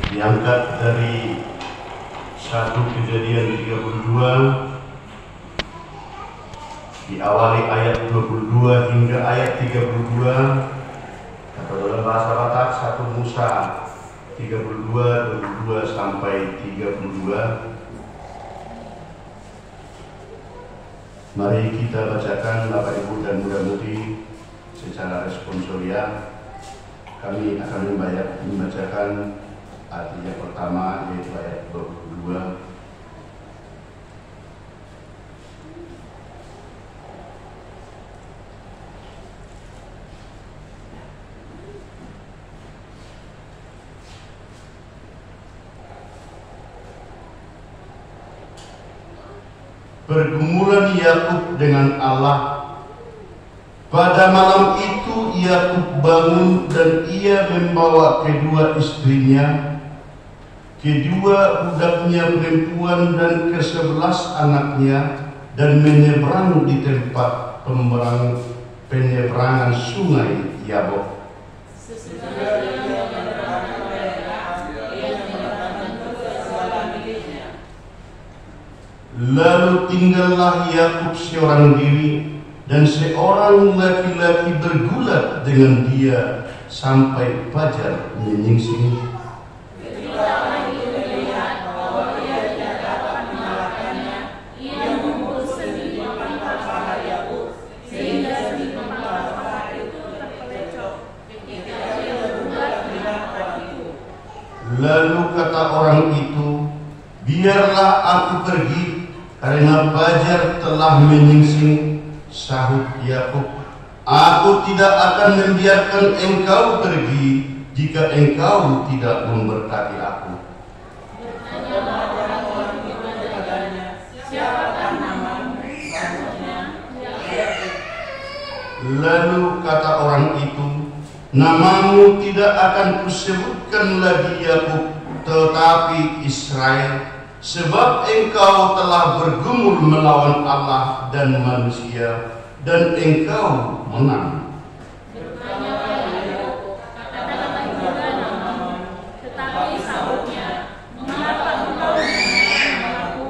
diangkat dari 1 Kejadian 32, diawali ayat 22 hingga ayat 32, atau dalam bahasa Batak 1 Musa 32, 22 sampai 32. Mari kita bacakan Bapak Ibu dan mudah-mudi secara responsoria. Kami akan membacakan ayat yang pertama, yaitu ayat 22. Pergumulan Yakub dengan Allah. Pada malam itu Yakub bangun dan ia membawa kedua istrinya, kedua budaknya perempuan dan ke-11 anaknya, dan menyeberang di tempat penyeberangan sungai Yabok. Lalu tinggallah Yakub seorang diri, dan seorang laki-laki bergulat dengan dia sampai fajar menyingsing. Ketika orang itu melihat bahwa ia tidak dapat mengalahkannya, ia memukul sendi kepala paha Yakub sehingga sendi kepala paha itu terpelecok. Ketika ia bergulat dengan orang itu, lalu kata orang itu, biarlah aku pergi, karena fajar telah menyingsing. Sahut Yakub, aku tidak akan membiarkan engkau pergi jika engkau tidak memberkati aku. Lalu kata orang itu, namamu tidak akan kusebutkan lagi Yakub, tetapi Israel, sebab engkau telah bergumul melawan Allah dan manusia, dan engkau menang. Bertanyalah Yakub, katakan juga namamu. Tetapi sahutnya, mengapa engkau menanyai namaku?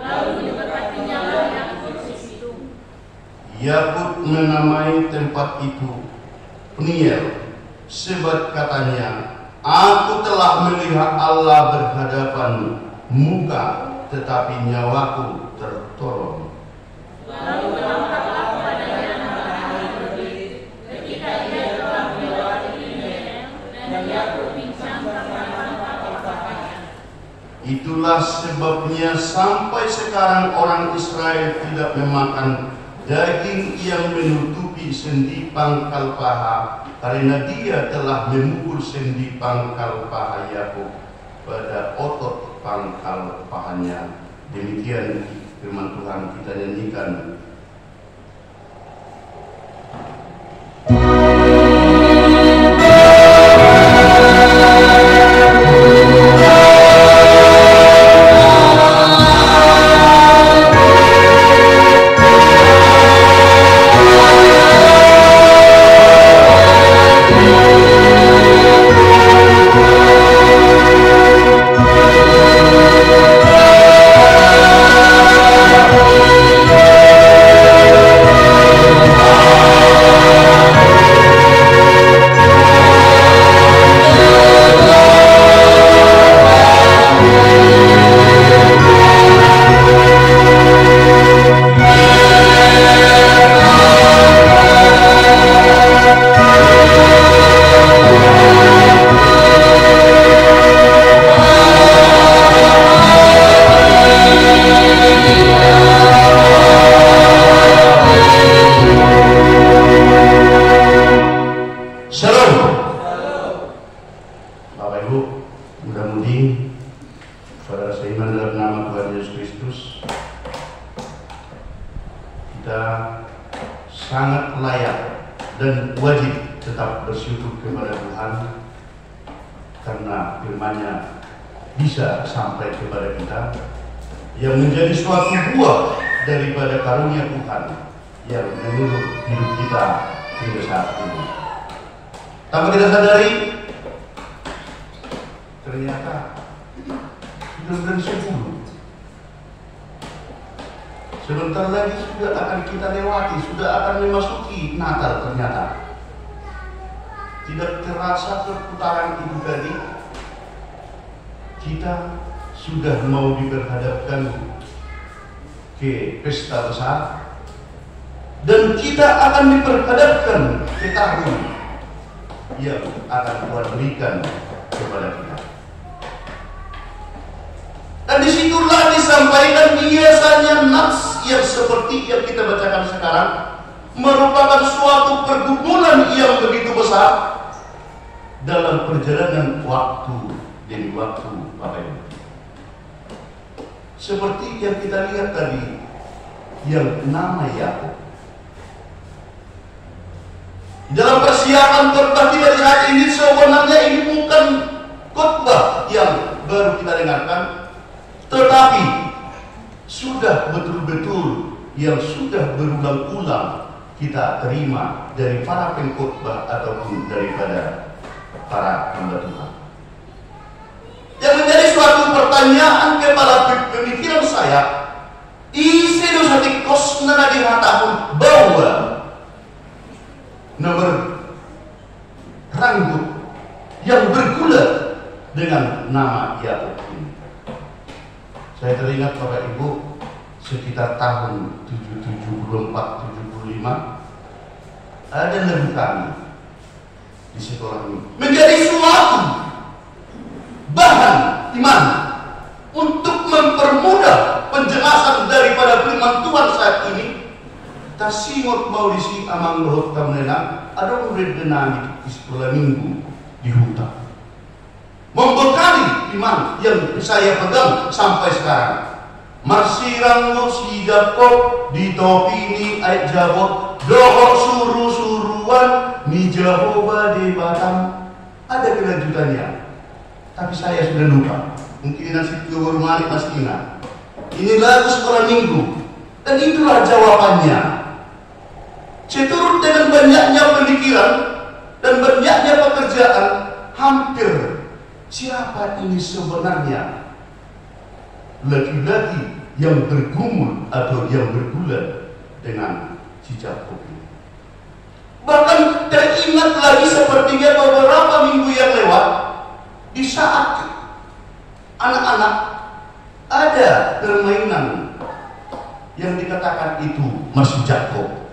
Lalu diberkatinya Yakub di situ. Yakub menamai tempat itu Peniel, sebab katanya, aku telah melihat Allah berhadapan muka, tetapi nyawaku tertolong. Lalu berangkatlah kepadanya matahari terbit ketika ia telah melewati Peniel, dan Yakub pincang karena lapar. Itulah sebabnya sampai sekarang orang Israel tidak memakan daging yang menutupi sendi pangkal paha, karena dia telah memukul sendi pangkal paha Yakub pada otot pangkal pahanya. Demikian firman Tuhan, kita nyanyikan. sangat layak dan wajib tetap bersyukur kepada Tuhan karena firman-Nya bisa sampai kepada kita, yang menjadi suatu buah daripada karunia Tuhan yang menurut hidup kita hingga saat ini. Tanpa kita sadari, ternyata sudah 10. Sebentar lagi sudah akan kita lewati, sudah akan memasuki Natal ternyata. Tidak terasa perputaran itu tadi, kita sudah mau diperhadapkan ke pesta besar, dan kita akan diperhadapkan ke tahun yang akan Tuhan berikan kepada kita. Dan disitulah disampaikan biasanya nats yang seperti yang kita bacakan sekarang merupakan suatu pergumulan yang begitu besar dalam perjalanan waktu demi waktu, Bapak Ibu. Seperti yang kita lihat tadi, yang nama Yakub. Dalam persiapan khotbah kita di saat ini, sebenarnya ini bukan khotbah yang baru kita dengarkan, tetapi sudah betul-betul yang sudah berulang-ulang kita terima dari para pengkhotbah ataupun daripada para hamba Tuhan. Yang menjadi suatu pertanyaan kepala pemikiran saya, isi dosa tikos nanadi hatahun bahwa nomor rambut yang bergulat dengan nama Yakub ini. Saya teringat Bapak Ibu, sekitar tahun 74-75 ada lebu kami di sekolah ini menjadi suatu bahan iman untuk mempermudah penjelasan daripada firman Tuhan saat ini. Tasimot mau disi amang roh tamnena ada murid denami di sekolah minggu di hutan, membekali iman yang saya pegang sampai sekarang. Marsirang lo si Jakob di topi ni ayat jabot dohok suruh-suruhan ni Jehovah di Batam. Ada kelanjutannya, tapi saya sudah lupa. Mungkin nasi Tuhan Malik masih ingat. Ini lagu sekolah minggu, dan itulah jawabannya. Seturut dengan banyaknya pemikiran dan banyaknya pekerjaan, hampir siapa ini sebenarnya laki-laki yang bergumul atau yang bergulat dengan si Jakob ini. Bahkan teringat lagi sepertinya beberapa minggu yang lewat, di saat anak-anak ada permainan yang dikatakan itu masih Jakob.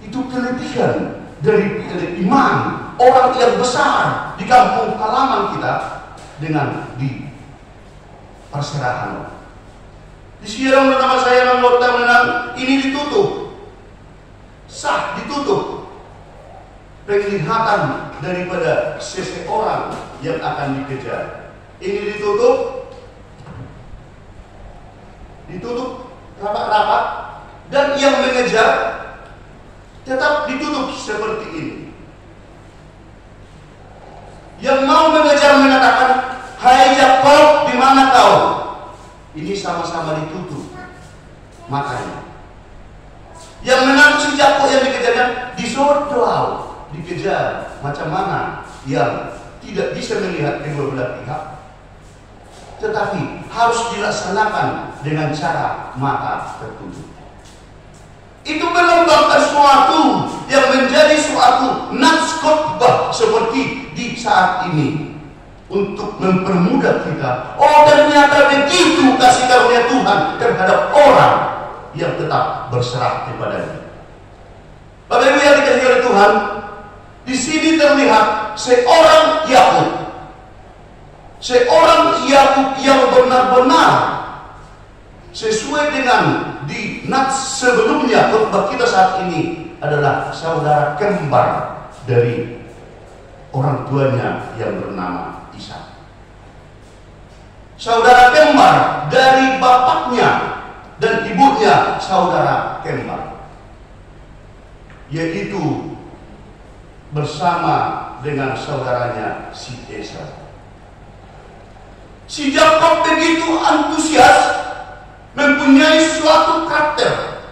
Itu kelebihan dari iman orang yang besar di kampung halaman kita dengan di perserahan. Di siang nama saya anggota menang ini ditutup, sah ditutup penglihatan daripada seseorang yang akan dikejar. Ini ditutup rapat-rapat, dan yang mengejar tetap ditutup seperti ini. Yang mau mengejar mengatakan, "Hai Jakob, di mana kau?" Ini sama-sama ditutup matanya. Yang menang si Jakob yang dikejarkan disodol, dikejar macam mana yang tidak bisa melihat kedua belah pihak, tetapi harus dilaksanakan dengan cara mata tertutup. Itu melambangkan suatu yang menjadi suatu nats khotbah seperti di saat ini untuk mempermudah kita. Oh, ternyata begitu kasih karunia Tuhan terhadap orang yang tetap berserah kepadanya. Bapak Ibu yang dikasihi oleh Tuhan, di sini terlihat seorang Yakub yang benar-benar sesuai dengan di nats sebelumnya khotbah kita saat ini adalah saudara kembar dari orang tuanya yang bernama Ishak. Saudara kembar dari bapaknya dan ibunya saudara kembar, yaitu bersama dengan saudaranya si Esau. Si Jakob begitu antusias, mempunyai suatu karakter,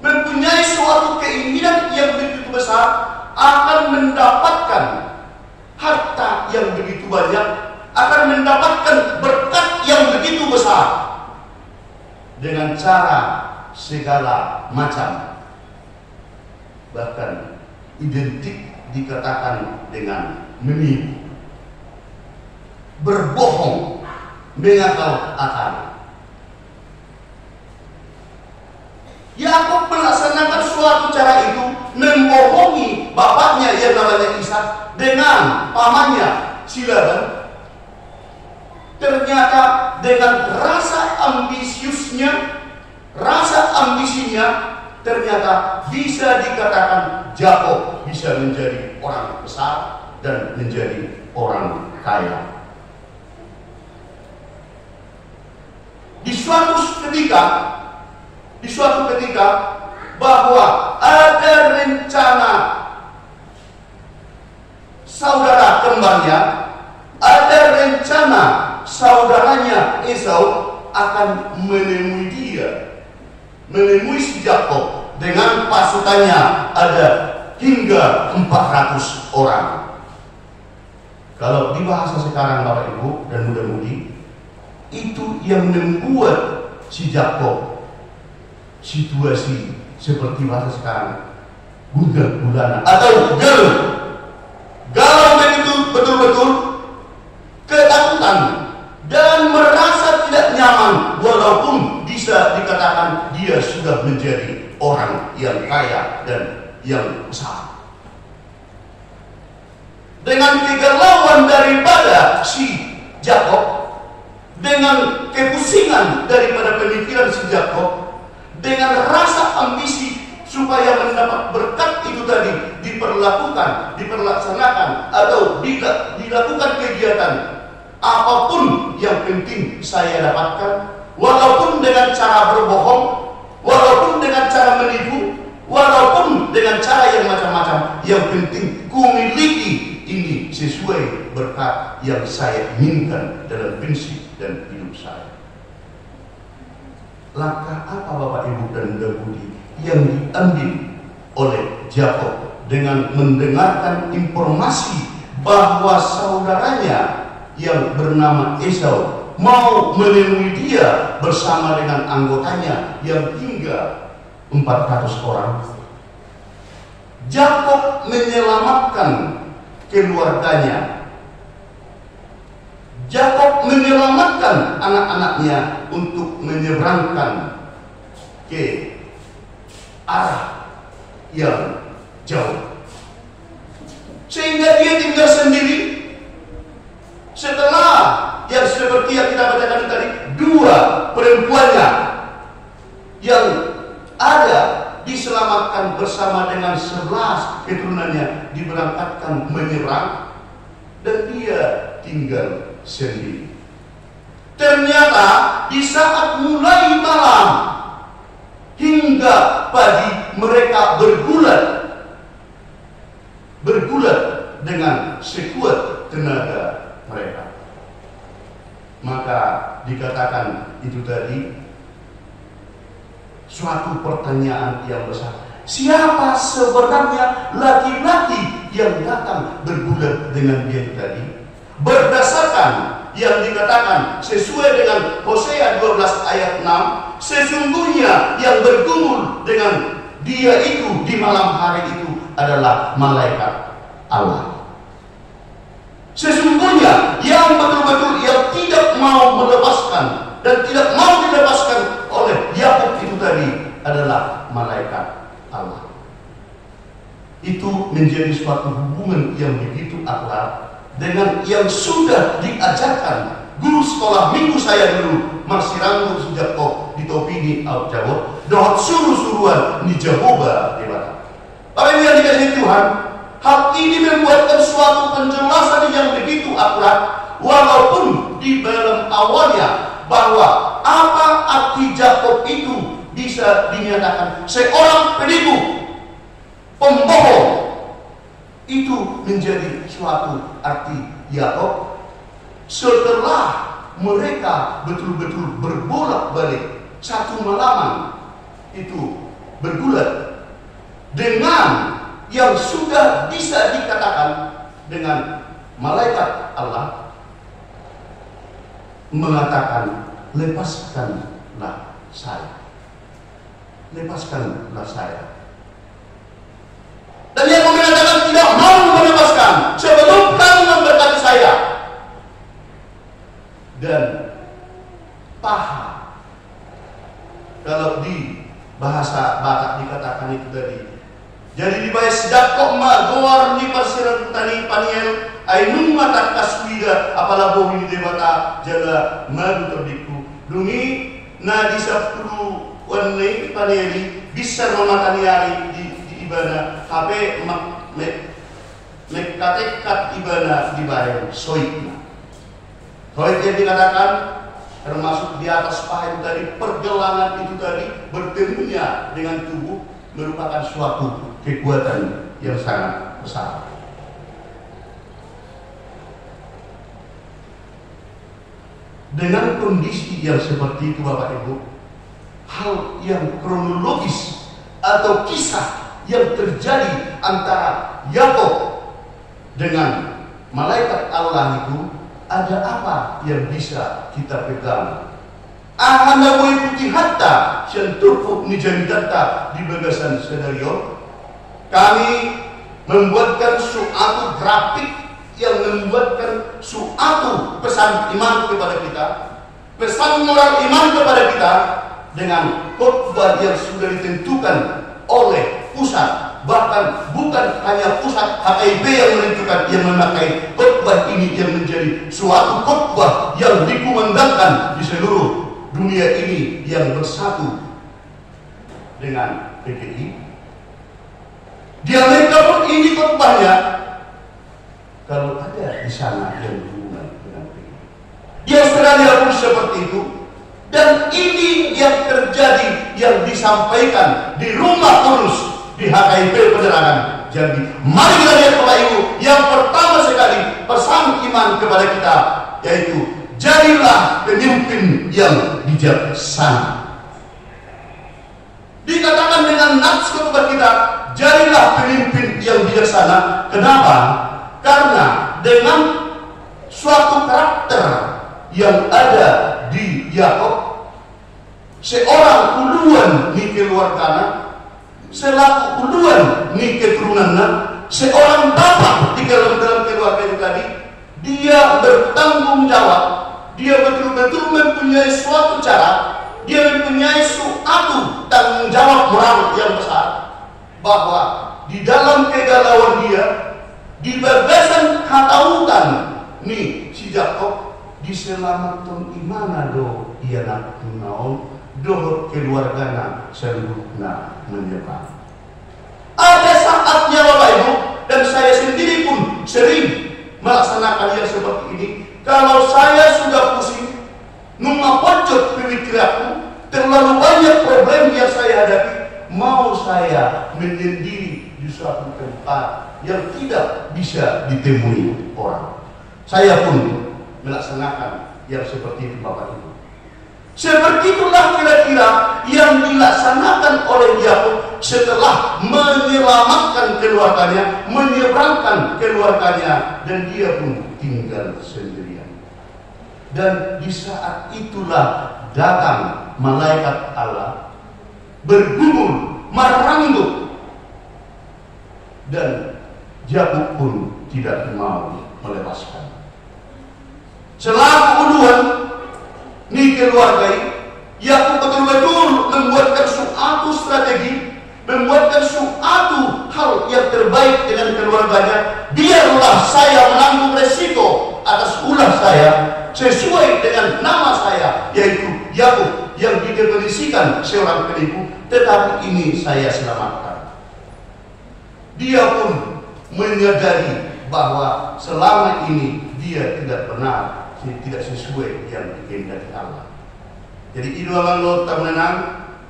mempunyai suatu keinginan yang begitu besar akan mendapatkan harta yang begitu banyak dengan cara segala macam, bahkan identik dikatakan dengan menipu, berbohong, mengakal-akali. Yakub melaksanakan suatu cara itu, membohongi bapaknya yang namanya Ishak dengan pamannya si Laban. Ternyata dengan rasa ambisinya, ternyata bisa dikatakan Yakub bisa menjadi orang besar dan menjadi orang kaya. Di suatu ketika bahwa ada rencana saudara kembarnya, ada rencana saudaranya Esau akan menemui si Yakub dengan pasukannya ada hingga 400 orang. Kalau di bahasa sekarang Bapak Ibu dan muda-mudi, itu yang membuat si Yakub situasi seperti bahasa sekarang gundah gulana atau galau betul-betul ketakutan dan merasa tidak nyaman, walaupun bisa dikatakan dia sudah menjadi orang yang kaya dan yang besar. Dengan kegalauan daripada si Yakub, dengan kepusingan daripada pemikiran si Yakub, dengan rasa ambisi supaya mendapat berkat itu tadi diperlaksanakan atau dilakukan kegiatan apapun yang penting saya dapatkan, walaupun dengan cara berbohong, walaupun dengan cara menipu, walaupun dengan cara yang macam-macam, yang penting ku miliki ini sesuai berkat yang saya inginkan dalam prinsip dan hidup saya. Langkah apa Bapak Ibu dan muda-mudi yang diambil oleh Yakub dengan mendengarkan informasi bahwa saudaranya yang bernama Esau mau menemui dia bersama dengan anggotanya yang hingga 400 orang. Yakub menyelamatkan keluarganya. Yakub menyelamatkan anak-anaknya untuk menyeberangkan ke arah yang jauh, sehingga dia tinggal sendiri. Setelah yang seperti yang kita bacakan tadi, dua perempuannya yang ada diselamatkan bersama dengan 11 keturunannya diberangkatkan menyeberang, dan dia tinggal sendiri. Ternyata di saat mulai malam hingga pagi mereka bergulat dengan sekuat tenaga mereka. Maka dikatakan itu tadi suatu pertanyaan yang besar. Siapa sebenarnya laki-laki yang datang bergulat dengan dia tadi? Berdasarkan yang dikatakan sesuai dengan Hosea 12 ayat 6, sesungguhnya yang bergumul dengan dia itu di malam hari itu adalah malaikat Allah. Sesungguhnya yang betul-betul yang tidak mau melepaskan dan tidak mau dilepaskan oleh Yakub itu tadi adalah malaikat Allah. Itu menjadi suatu hubungan yang begitu akrab dengan yang sudah diajarkan guru sekolah minggu saya dulu, Marsirangu sejak di Topini Al Jawa, dohot suruh-suruhan di Jehovah di mana. Para yang dikasihi Tuhan, hal ini membuatkan suatu penjelasan yang begitu akurat, walaupun di dalam awalnya bahwa apa arti Yakub itu bisa dinyatakan seorang penipu, pembohong, itu menjadi suatu arti Yakub setelah mereka betul-betul berbolak-balik satu malaman itu bergulat dengan yang sudah bisa dikatakan dengan malaikat Allah mengatakan lepaskanlah saya. Lepaskanlah saya. Dan Yakub mengatakan tidak mau melepaskan sebelum kamu memberkati saya. Dan paha, kalau di bahasa Batak dikatakan itu tadi. Jadi dibayas Jakob magor ni parsiran tani paniel ainung mata kaswida apala bohi dewata jala madu terdiku dungi na di 10 wanai panieli bisa mematani hari di ibana HP mekatekat ibana dibayar soitna. Soit yang dikatakan termasuk di atas paha itu tadi, pergelangan itu tadi bertemunya dengan tubuh merupakan suatu kekuatan yang sangat besar. Dengan kondisi yang seperti itu Bapak Ibu, hal yang kronologis atau kisah yang terjadi antara Yakub dengan malaikat Allah itu, ada apa yang bisa kita pegang? Ahana boy putih hatta senturfuk nijamidata di bagasan skenario. Kami membuatkan suatu grafik yang membuatkan suatu pesan iman kepada kita, pesan moral iman kepada kita dengan khotbah yang sudah ditentukan oleh pusat. Bahkan bukan hanya pusat HKIP yang menentukan, yang memakai khotbah ini yang menjadi suatu khotbah yang dikumandangkan di seluruh dunia ini yang bersatu dengan PGI. Di Amerika pun ini khotbahnya, kalau ada di sana yang berhubungan dengan PGI. Di Australia pun seperti itu. Dan ini yang terjadi, yang disampaikan di rumah Kudus di HKIP Penerangan Jambi. Mari kita lihat Bapak Ibu, yang pertama sekali pesan iman kepada kita yaitu jadilah pemimpin yang bijaksana. Dikatakan dengan nats kepada kita, jadilah pemimpin yang bijaksana. Kenapa? Karena dengan suatu karakter yang ada di Yakub, seorang uluan ni keluargana, selaku uluan ni keturunanna, seorang bapak di dalam keluarga itu tadi, dia bertanggung jawab, dia betul-betul mempunyai suatu cara, dia mempunyai suatu tanggung jawab moral yang besar, bahwa di dalam kegalauan dia, di bagasan katautan nih si Jakob diselamatkan imana do ia nak naon dohor keluargana seluruhna menyebar. Ada saatnya Bapak Ibu, dan saya sendiri pun sering melaksanakan yang seperti ini. Kalau saya sudah pusing, nunggu pojok pemikiranku, terlalu banyak problem yang saya hadapi, mau saya menyendiri di suatu tempat yang tidak bisa ditemui orang. Saya pun melaksanakan yang seperti itu Bapak Ibu. Seperti itulah kira-kira yang dilaksanakan oleh Yakub setelah menyelamatkan keluarganya, menyeberangkan keluarganya, dan dia pun tinggal sendirian. Dan di saat itulah datang malaikat Allah bergumul, meranggut, dan Yakub pun tidak mau melepaskan. Selaku uluan ni keluargai, Yakub betul-betul membuatkan suatu strategi, membuatkan suatu hal yang terbaik dengan keluarganya. Biarlah saya menanggung resiko atas ulah saya sesuai dengan nama saya, yaitu Yakub, yang didefinisikan seorang penipu, tetapi ini saya selamatkan. Dia pun menyadari bahwa selama ini dia tidak benar, tidak sesuai yang dikehendaki Allah. Jadi idola lo tak menang,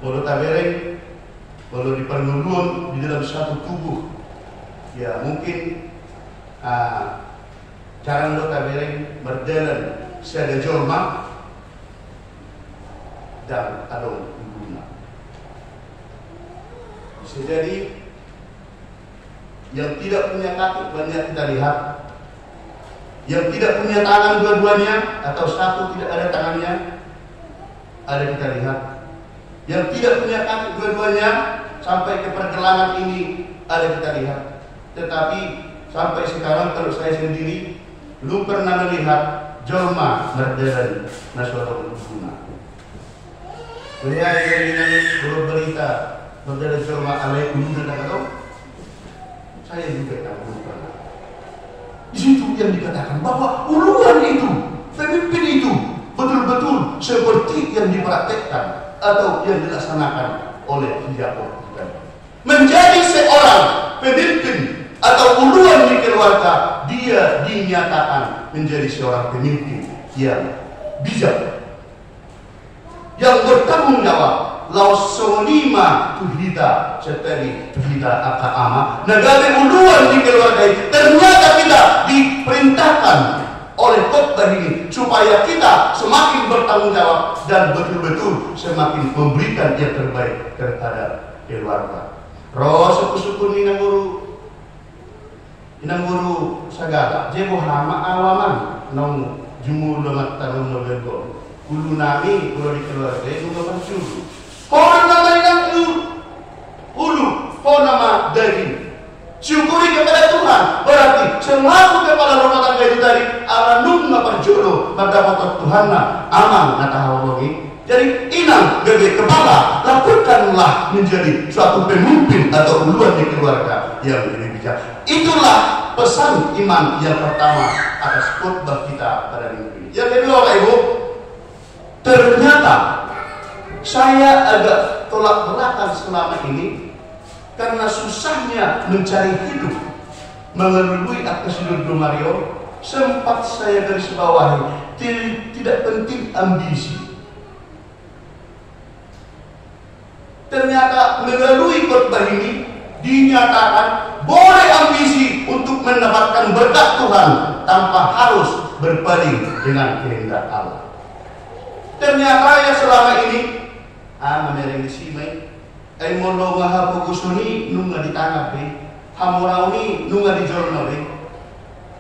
lo tak bereng, lo diperlulun di dalam satu tubuh. Ya mungkin cara lo tak bereng berjalan seada jorma dan adong guna. Bisa jadi yang tidak punya kaki banyak kita lihat, yang tidak punya tangan dua-duanya atau satu tidak ada tangannya, ada kita lihat. yang tidak punya kaki dua-duanya, sampai ke pergelangan ini ada kita lihat. Tetapi sampai sekarang kalau saya sendiri belum pernah melihat jelma berderet nasional guna. Saya yang berita berderet jelma alai guna tahu. Saya juga belum pernah. Di situ yang dikatakan bahwa uluan itu, pemimpin itu betul-betul seperti yang dipraktekkan atau yang dilaksanakan oleh Yakub. Menjadi seorang pemimpin atau uluan di keluarga, dia dinyatakan menjadi seorang pemimpin yang bijak, yang bertanggung jawab. Laos sonima tuhida seteri tuhida akaama negara uluan di keluarga itu. Ternyata kita diperintahkan oleh khotbah ini supaya kita semakin bertanggung jawab dan betul-betul semakin memberikan yang terbaik terhadap keluarga. Roh suku-suku inang guru sagala jebo hama awaman nong jumu lemat tarung lebego ulu nami ulu di keluarga itu gak berjuru hona nama inang ulu hona nama daging. Syukuri kepada Tuhan, berarti selaku kepala rumah tangga itu tadi aranum na perjodoh mendapat Tuhan na aman na tahawongi. Jadi inang bebe kepala, lakukanlah menjadi suatu pemimpin atau uluan di keluarga yang lebih bijak. Itulah pesan iman yang pertama atas khotbah kita pada minggu ini. Yang kedua, Bapak Ibu, ternyata saya agak tolak belakang selama ini karena susahnya mencari hidup melalui atas hidup Mario. Sempat saya garis bawahi tidak penting ambisi. Ternyata melalui khotbah ini dinyatakan boleh ambisi untuk mendapatkan berkat Tuhan tanpa harus berpaling dengan kehendak Allah. Ternyata ya selama ini menereng di sini ay molo maha pugusuni nunga ditanggapi, hamurauni nunga dijolnori,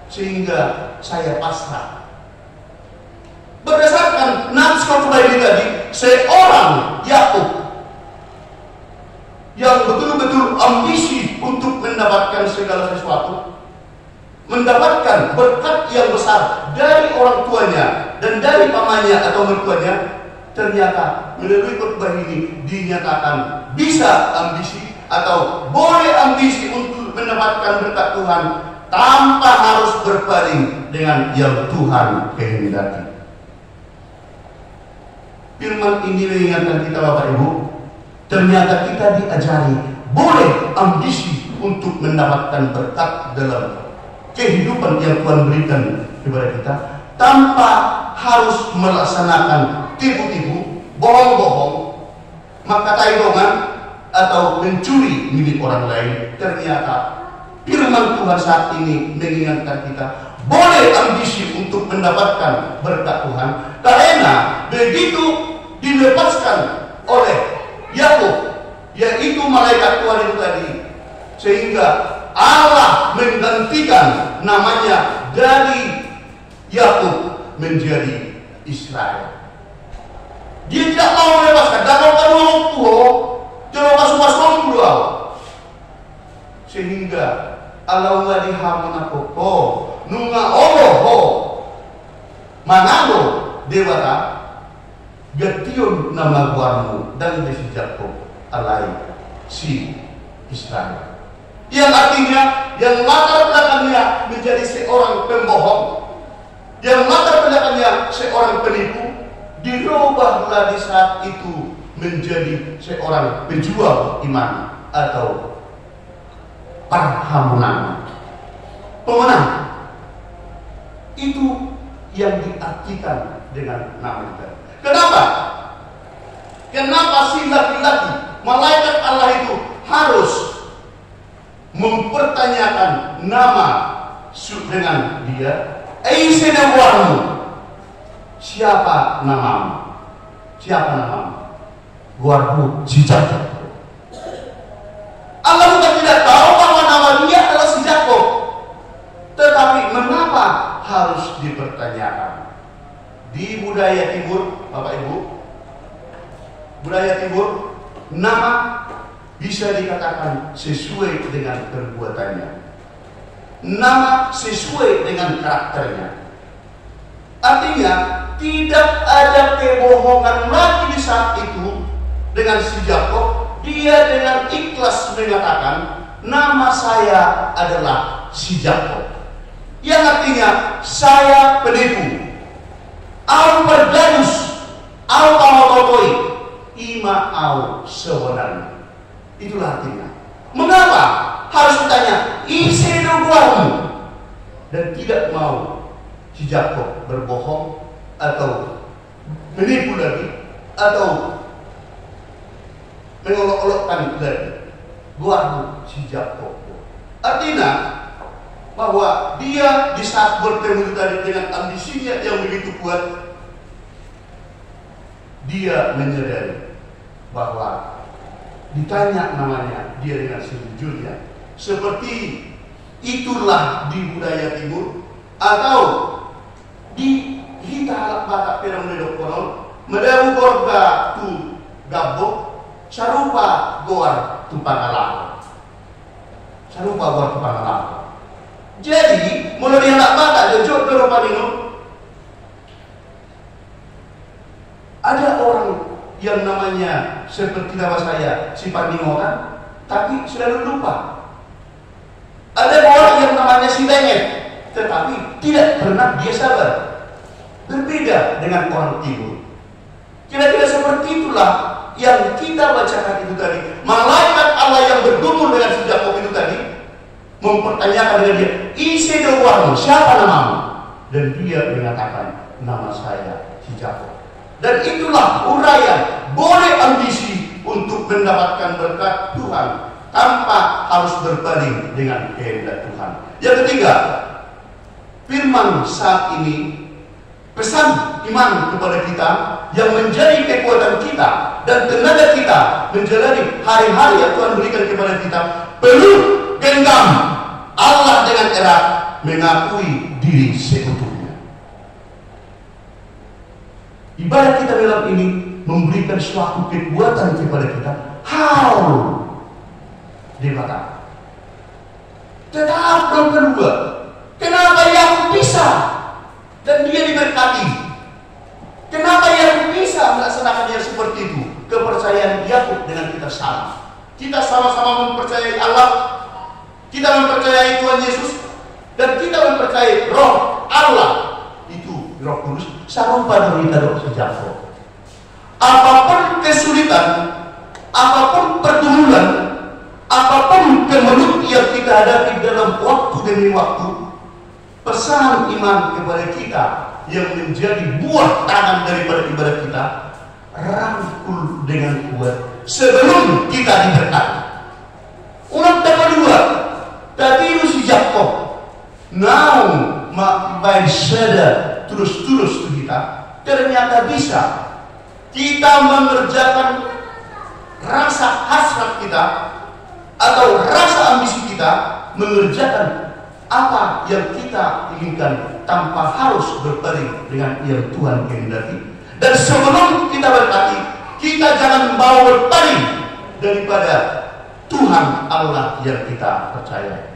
sehingga saya pasrah. Berdasarkan nafs khotbah ini tadi, seorang Yakub yang betul-betul ambisi untuk mendapatkan segala sesuatu, mendapatkan berkat yang besar dari orang tuanya dan dari pamannya atau mertuanya, ternyata melalui khotbah ini dinyatakan bisa ambisi atau boleh ambisi untuk mendapatkan berkat Tuhan tanpa harus berpaling dengan yang Tuhan kehendaki. Firman ini mengingatkan kita, Bapak Ibu, ternyata kita diajari boleh ambisi untuk mendapatkan berkat dalam kehidupan yang Tuhan berikan kepada kita tanpa harus melaksanakan tipu-tipu, bohong-bohong, maka taidongan atau mencuri milik orang lain. Ternyata firman Tuhan saat ini mengingatkan kita boleh ambisi untuk mendapatkan berkat Tuhan, karena begitu dilepaskan oleh Yakub, yaitu malaikat Tuhan itu tadi, sehingga Allah menggantikan namanya dari Yakub menjadi Israel. Dia tidak mau melepaskan. Dalam karuang tuho, jangan masuk-masuk dulu. Sehingga Allah nggak dihamun aku, nunga ho, manalo dewata, getiun nama guarmu dan desijakku alai si Israel. Yang artinya, yang latar belakangnya menjadi seorang pembohong, yang latar belakangnya seorang penipu, dirubahlah di saat itu menjadi seorang penjual iman atau perhamunan, pemenang. Itu yang diartikan dengan nama itu. Kenapa? Kenapa si laki-laki malaikat Allah itu harus mempertanyakan nama dengan dia? Siapa namamu? Siapa namamu? Guarmu si Jakob. Allah bukan tidak tahu bahwa nama dia adalah si Jakob, tetapi mengapa harus dipertanyakan? Di budaya timur, Bapak Ibu, budaya Timur, nama bisa dikatakan sesuai dengan perbuatannya. Nama sesuai dengan karakternya. Artinya, tidak ada kebohongan lagi di saat itu dengan si Yakob. Dia dengan ikhlas mengatakan, nama saya adalah si Yakob. Yang artinya, saya penipu. Au berdanus, au amotoi, ima au sebenarnya. Itulah artinya. Mengapa harus ditanya isi doamu dan tidak mau si Yakob berbohong atau menipu lagi atau mengolok-olokkan lagi doamu si Yakob. Artinya bahwa dia di saat bertemu tadi dengan ambisinya yang begitu kuat, dia menyadari bahwa ditanya namanya dia dengan sejujurnya. Seperti itulah di budaya Timur atau di kita halak batak perang medok konon medawu gorga tu gabok sarupa goar tu pangalah. Sarupa goar tu pangalah. Jadi mulai dia halak batak jojok berupa dino. Ada orang yang namanya seperti nama saya si Pandingokan, tapi selalu lupa. Ada orang yang namanya si Bengek, tetapi tidak pernah dia sabar. Berbeda dengan orang Timur. Kira-kira seperti itulah yang kita bacakan itu tadi. Malaikat Allah yang bergumul dengan si Yakob itu tadi mempertanyakan dengan dia, isi doamu, siapa namamu? Dan dia mengatakan, nama saya si Yakob. Dan itulah uraian, boleh ambisi untuk mendapatkan berkat Tuhan tanpa harus berpaling dengan kehendak Tuhan. Yang ketiga, firman saat ini, pesan iman kepada kita yang menjadi kekuatan kita dan tenaga kita menjalani hari-hari yang Tuhan berikan kepada kita, perlu genggam Allah dengan erat, mengakui diri seutuhnya. Ibadah kita dalam ini memberikan suatu kekuatan kepada kita. How? Dia kata. Tetapi yang kedua, kenapa Yakub bisa dan dia diberkati? Kenapa Yakub bisa melaksanakan yang seperti itu? Kepercayaan Yakub dengan kita sama. Kita sama-sama mempercayai Allah, kita mempercayai Tuhan Yesus, dan kita mempercayai Roh Allah itu Roh Kudus. Sarupa derita doa sejako. Apapun kesulitan, apapun pergumulan, apapun kemelut yang kita hadapi dalam waktu demi waktu, pesan iman kepada kita yang menjadi buah tangan daripada ibadah kita, rangkul dengan kuat sebelum kita diberkati. Ulang kedua, tadi itu si Yakob, naum makin sadar terus-terus kita ternyata bisa kita mengerjakan rasa hasrat kita atau rasa ambisi kita, mengerjakan apa yang kita inginkan tanpa harus berpaling dengan yang Tuhan kehendaki. Dan sebelum kita berkati, kita jangan mau berpaling daripada Tuhan Allah yang kita percaya.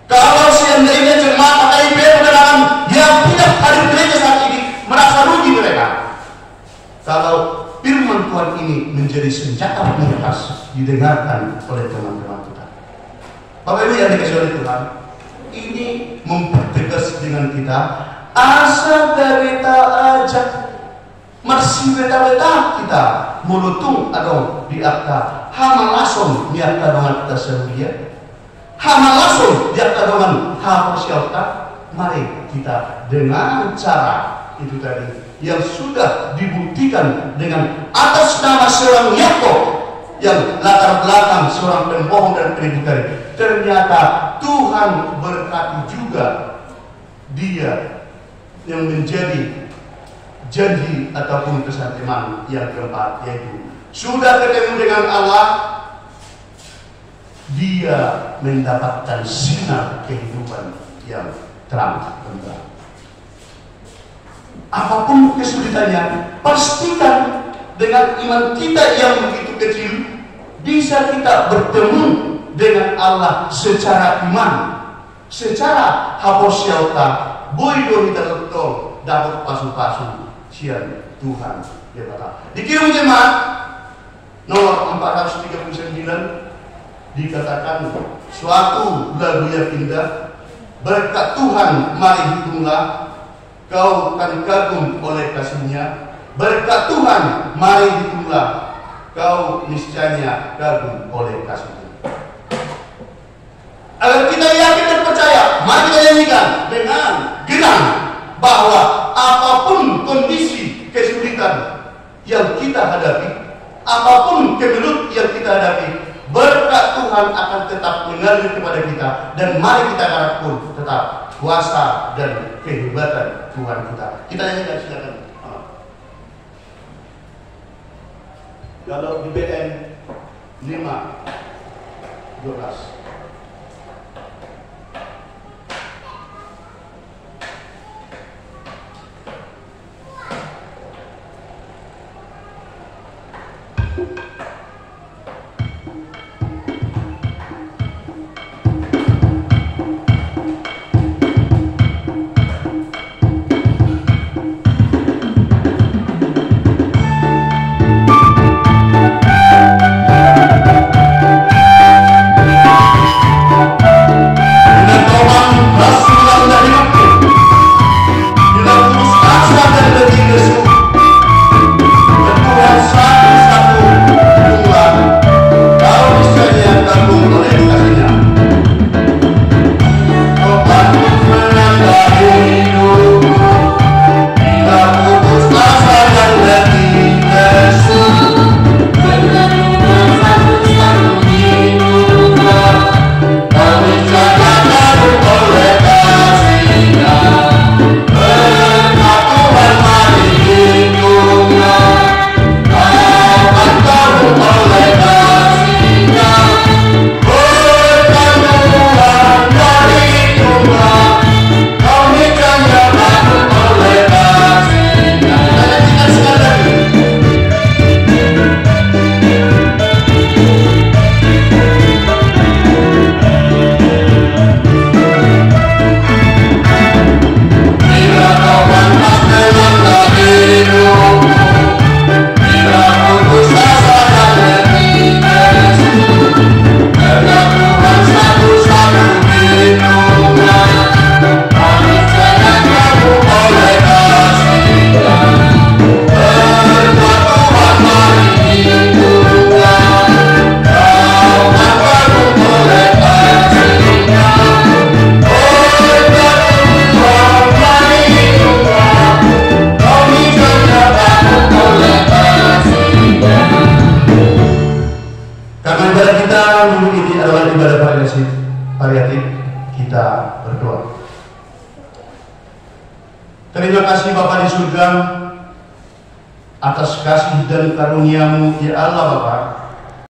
Kalau seandainya jemaat AIP penerangan yang tidak hadir gereja saat ini merasa rugi mereka. Kalau firman Tuhan ini menjadi senjata pengeras didengarkan oleh teman-teman kita. Bapak Ibu yang dikasihi oleh Tuhan, ini mempertegas dengan kita asa beta ajak masih beta kita menutung atau di akta hama langsung di akta dengan kita sendiri. Hama langsung di akta dengan hama siapa? Mari kita dengan cara itu tadi yang sudah dibuktikan dengan atas nama seorang Yakob yang latar belakang seorang pembohong dan penipu tadi. Ternyata Tuhan berkati juga dia yang menjadi janji ataupun pesan iman yang keempat, yaitu sudah ketemu dengan Allah, dia mendapatkan sinar kehidupan yang terang benderang. Apapun kesulitannya, pastikan dengan iman kita yang begitu kecil, bisa kita bertemu dengan Allah secara iman, secara haposialta, boido kita betul dapat pasu-pasu sian Tuhan ya kata. Dikirim jemaat nomor 439 dikatakan suatu lagu yang indah, berkat Tuhan mari hitunglah, kau akan kagum oleh kasih-Nya. Berkat Tuhan mari hitunglah, kau niscaya kagum oleh kasih-Nya. Agar kita yakin dan percaya, mari kita nyanyikan dengan genang bahwa apapun kondisi kesulitan yang kita hadapi, apapun kemelut yang kita hadapi, berkat Tuhan akan tetap mengalir kepada kita, dan mari kita harapkan tetap kuasa dan kehebatan Tuhan kita. Kita nyanyikan, silakan. Kalau di BN 5:12. Variatif, kita berdoa. Terima kasih Bapa di surga atas kasih dan karunia-Mu ya Allah Bapa.